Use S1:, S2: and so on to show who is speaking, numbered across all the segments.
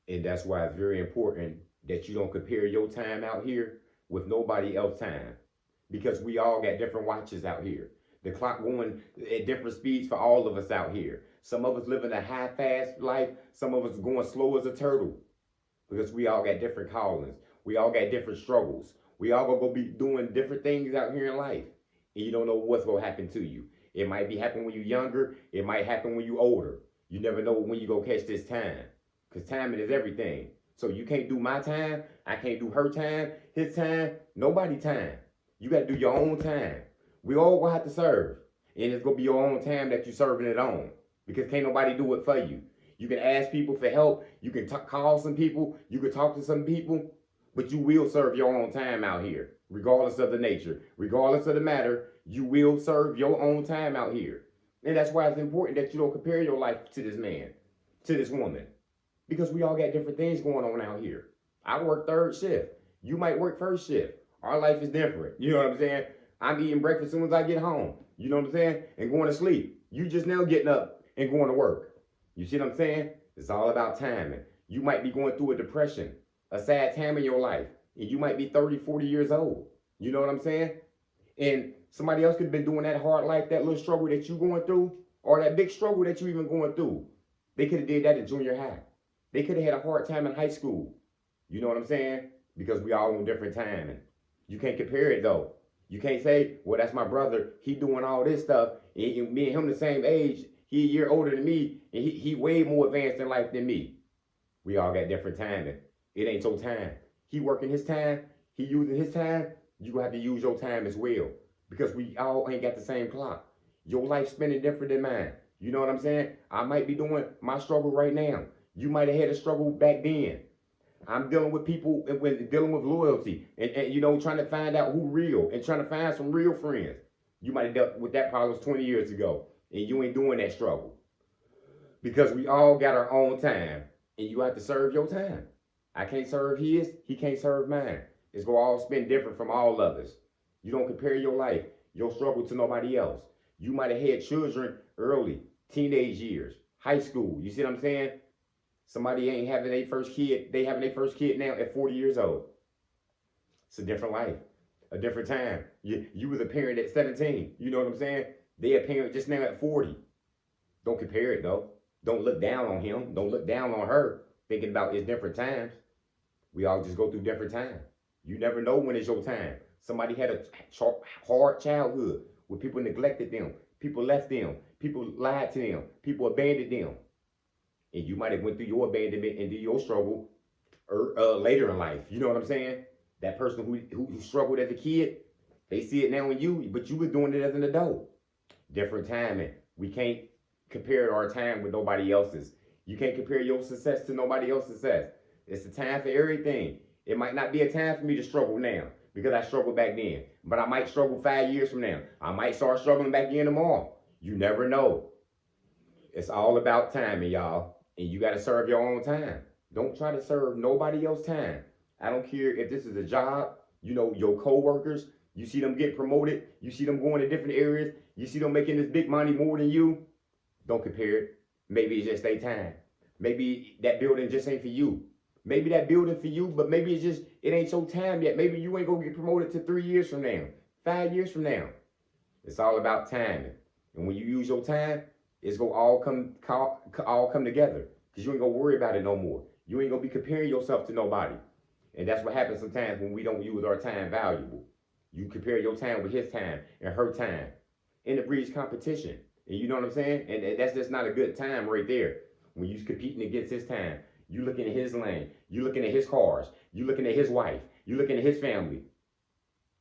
S1: And that's why it's very important that you don't compare your time out here with nobody else's time. Because we all got different watches out here. The clock going at different speeds for all of us out here. Some of us living a high fast life, some of us going slow as a turtle. Because we all got different callings. We all got different struggles. We all gonna go be doing different things out here in life. And you don't know what's gonna happen to you. It might be happening when you're younger, it might happen when you're older. You never know when you gonna catch this time. Because timing is everything. So you can't do my time, I can't do her time, his time, nobody time. You gotta do your own time. We all gonna have to serve. And it's gonna be your own time that you're serving it on. Because can't nobody do it for you. You can ask people for help. You can call some people. You can talk to some people. But you will serve your own time out here, regardless of the nature, regardless of the matter. You will serve your own time out here. And that's why it's important that you don't compare your life to this man, to this woman. Because we all got different things going on out here. I work third shift. You might work first shift. Our life is different. You know what I'm saying? I'm eating breakfast as soon as I get home. You know what I'm saying? And going to sleep. You just now getting up and going to work. You see what I'm saying? It's all about timing. You might be going through a depression, a sad time in your life, and you might be 30, 40 years old. You know what I'm saying? And somebody else could have been doing that hard life, that little struggle that you're going through, or that big struggle that you're even going through. They could have did that in junior high. They could have had a hard time in high school. You know what I'm saying? Because we all on different timing. You can't compare it though. You can't say, well, that's my brother. He doing all this stuff. And me and him the same age. He a year older than me, and he way more advanced in life than me. We all got different timing. It ain't your time. He working his time. He using his time. You gonna have to use your time as well. Because we all ain't got the same clock. Your life spinning different than mine. You know what I'm saying? I might be doing my struggle right now. You might have had a struggle back then. I'm dealing with people and dealing with loyalty and you know, trying to find out who real and trying to find some real friends. You might have dealt with that problem 20 years ago and you ain't doing that struggle. Because we all got our own time and you have to serve your time. I can't serve his, he can't serve mine. It's gonna all spin different from all others. You don't compare your life, your struggle to nobody else. You might have had children early, teenage years, high school. You see what I'm saying? Somebody ain't having their first kid. They having their first kid now at 40 years old. It's a different life, a different time. You was a parent at 17. You know what I'm saying? They a parent just now at 40. Don't compare it though. Don't look down on him. Don't look down on her. Thinking about it's different times. We all just go through different times. You never know when it's your time. Somebody had a hard childhood where people neglected them. People left them. People lied to them. People abandoned them. And you might have went through your abandonment and do your struggle later in life. You know what I'm saying? That person who struggled as a kid, they see it now in you, but you were doing it as an adult. Different timing. We can't compare our time with nobody else's. You can't compare your success to nobody else's success. It's a time for everything. It might not be a time for me to struggle now because I struggled back then, but I might struggle 5 years from now. I might start struggling back again tomorrow. You never know. It's all about timing, y'all. And you got to serve your own time. Don't try to serve nobody else's time. I don't care if this is a job, you know, your co-workers, you see them get promoted, you see them going to different areas, you see them making this big money more than you. Don't compare it. Maybe it's just their time. Maybe that building just ain't for you. Maybe that building for you, but maybe it's just, it ain't your time yet. Maybe you ain't gonna get promoted to 3 years from now, 5 years from now. It's all about timing. And when you use your time, it's gonna all come together. Because you ain't gonna worry about it no more. You ain't gonna be comparing yourself to nobody. And that's what happens sometimes when we don't use our time valuable. You compare your time with his time and her time. And it breeds competition. And you know what I'm saying? And that's just not a good time right there. When you're competing against his time, you looking at his lane, you looking at his cars, you looking at his wife, you looking at his family.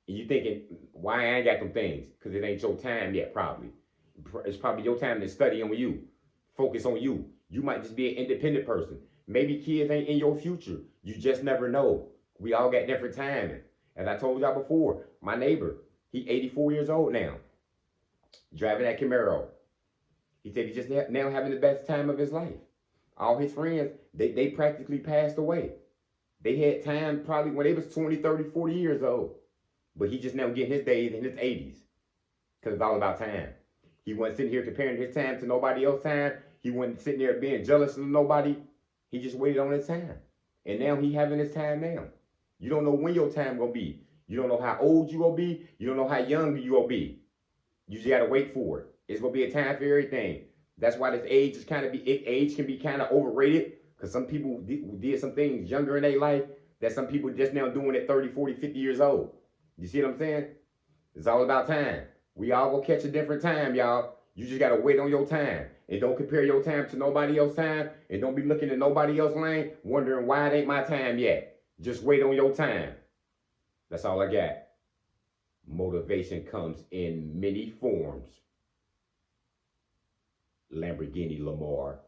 S1: And you thinking, why I ain't got them things? Because it ain't your time yet, probably. It's probably your time to study on you. Focus on you. You might just be an independent person. Maybe kids ain't in your future. You just never know. We all got different timing. As I told y'all before, my neighbor, he 84 years old now, driving that Camaro. He said he just now having the best time of his life. All his friends, they practically passed away. They had time probably when they was 20, 30, 40 years old. But he just now getting his days in his 80s. Because it's all about time. He wasn't sitting here comparing his time to nobody else's time. He wasn't sitting there being jealous of nobody. He just waited on his time. And now he having his time now. You don't know when your time gonna be. You don't know how old you gonna be. You don't know how young you gonna be. You just gotta wait for it. It's gonna be a time for everything. That's why this age is kind of age can be kind of overrated because some people did some things younger in their life that some people just now doing at 30, 40, 50 years old. You see what I'm saying? It's all about time. We all gonna catch a different time, y'all. You just gotta wait on your time. And don't compare your time to nobody else's time. And don't be looking at nobody else's lane wondering why it ain't my time yet. Just wait on your time. That's all I got. Motivation comes in many forms. Lamborghini Lamar.